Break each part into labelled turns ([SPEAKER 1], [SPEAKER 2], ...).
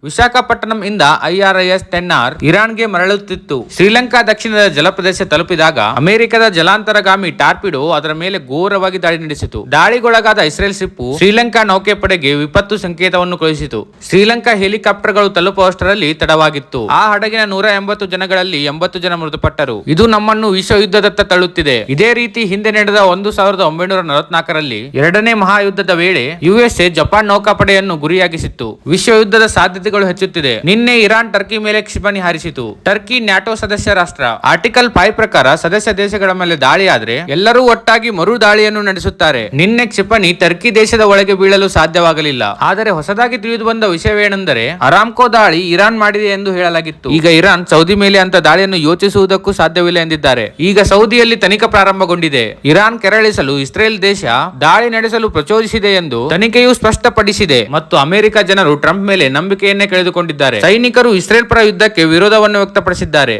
[SPEAKER 1] ವಿಶಾಖಪಟ್ಟಣಂ ಇಂದ IRIS 10R ಇರಾನ್ಗೆ ಮರಳುತ್ತಿತ್ತು. Sri Lanka ದಕ್ಷಿಣದ ಜಲಪ್ರದೇಶ ತಲುಪಿದಾಗ ಅಮೆರಿಕದ ಜಲಾಂತರಗಾಮಿ ಟಾರ್ಪಿಡೋ ಅದರ ಮೇಲೆ ಘೋರವಾಗಿ ದಾಳಿ ನಡೆಸಿತು. ದಾಳಿಗೊಳಗಾದ ಇಸ್ರೇಲ್ ಶಿಪ್ಪು ಶ್ರೀಲಂಕಾ ನೌಕೆಪಡೆಗೆ ವಿಪತ್ತು ಸಂಕೇತವನ್ನು ಕಳುಹಿಸಿತು. ಶ್ರೀಲಂಕಾ ಹೆಲಿಕಾಪ್ಟರ್ಗಳು ತಲುಪುವಷ್ಟರಲ್ಲಿ ತಡವಾಗಿತ್ತು. ಆ ಹಡಗಿನ 180 ಜನಗಳಲ್ಲಿ 80 ಜನ ಮೃತಪಟ್ಟರು. ಇದು ನಮ್ಮನ್ನು ವಿಶ್ವ ಯುದ್ಧದತ್ತ ತಳ್ಳುತ್ತಿದೆ. ಇದೇ ರೀತಿ ಹಿಂದೆ ನಡೆದ 1944ರಲ್ಲಿ ಎರಡನೇ ಮಹಾಯುದ್ಧದ ವೇಳೆ USA ಜಪಾನ್ ನೌಕಾಪಡೆಯನ್ನು ಗುರಿಯಾಗಿಸಿತ್ತು. ವಿಶ್ವ ಯುದ್ಧದ ಸಾಧ್ಯತೆಗಳು ಹೆಚ್ಚುತ್ತಿದೆ. ನಿನ್ನೆ ಇರಾನ್ ಟರ್ಕಿ ಮೇಲೆ ಕ್ಷಿಪಣಿ ಹಾರಿಸಿತು. ಟರ್ಕಿ ನ್ಯಾಟೋ ಸದಸ್ಯ ರಾಷ್ಟ್ರ. ಆರ್ಟಿಕಲ್ 5 ಪ್ರಕಾರ ಸದಸ್ಯ ದೇಶಗಳ ಮೇಲೆ ದಾಳಿ ಆದ್ರೆ ಎಲ್ಲರೂ ಒಟ್ಟಾಗಿ ಮರು ದಾಳಿಯನ್ನು ನಡೆಸುತ್ತಾರೆ. ನಿನ್ನೆ ಕ್ಷಿಪಣಿ ಟರ್ಕಿ ದೇಶದ ಒಳಗೆ ಬೀಳಲು ಸಾಧ್ಯವಾಗಲಿಲ್ಲ. ಆದರೆ ಹೊಸದಾಗಿ ತಿಳಿದು ಬಂದ ವಿಷಯವೇನೆಂದರೆ ಅರಾಮ್ಕೋ ದಾಳಿ ಇರಾನ್ ಮಾಡಿದೆ ಎಂದು ಹೇಳಲಾಗಿತ್ತು. ಈಗ ಇರಾನ್ ಸೌದಿ ಮೇಲೆ ಅಂತ ದಾಳಿಯನ್ನು ಯೋಚಿಸುವುದಕ್ಕೂ ಸಾಧ್ಯವಿಲ್ಲ ಎಂದಿದ್ದಾರೆ. ಈಗ ಸೌದಿಯಲ್ಲಿ ತನಿಖೆ ಪ್ರಾರಂಭಗೊಂಡಿದೆ. ಇರಾನ್ ಕೆರಳಿಸಲು ಇಸ್ರೇಲ್ ದೇಶ ದಾಳಿ ನಡೆಸಲು ಪ್ರಚೋದಿಸಿದೆ ಎಂದು ತನಿಖೆಯು ಸ್ಪಷ್ಟಪಡಿಸಿದೆ. ಮತ್ತು ಅಮೆರಿಕ ಜನರು ಟ್ರಂಪ್ ಮೇಲೆ ನಂಬಿಕೆಯನ್ನೇ ಕಳೆದುಕೊಂಡಿದ್ದಾರೆ. ಸೈನಿಕರು ಇಸ್ರೇಲ್ ಪರ ಯುದ್ಧಕ್ಕೆ ವಿರೋಧವನ್ನು ವ್ಯಕ್ತಪಡಿಸಿದ್ದಾರೆ.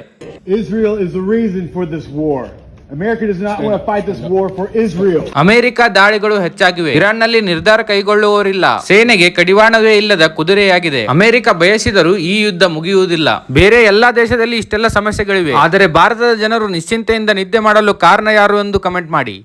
[SPEAKER 2] Israel is the reason for this war. America does not want to fight this war for Israel.
[SPEAKER 1] America ದಾಳಿಗಳು ಹೆಚ್ಚಾಗಿವೆ. ಇರಾನ್ನಲ್ಲಿ ನಿರ್ಧಾರ ಕೈಗೊಳ್ಳುವವರಿಲ್ಲ. ಸೇನೆಗೆ ಕಡಿವಾಣವೇ ಇಲ್ಲದ ಕುದುರೆಯಾಗಿದೆ. ಅಮೆರಿಕ ಬಯಸಿದರೂ ಈ ಯುದ್ಧ ಮುಗಿಯುವುದಿಲ್ಲ. ಬೇರೆ ಎಲ್ಲಾ ದೇಶದಲ್ಲಿ ಇಷ್ಟೆಲ್ಲ ಸಮಸ್ಯೆಗಳಿವೆ. ಆದರೆ ಭಾರತದ ಜನರು ನಿಶ್ಚಿಂತೆಯಿಂದ ನಿದ್ದೆ ಮಾಡಲು ಕಾರಣ ಯಾರು ಎಂದು ಕಮೆಂಟ್ ಮಾಡಿ.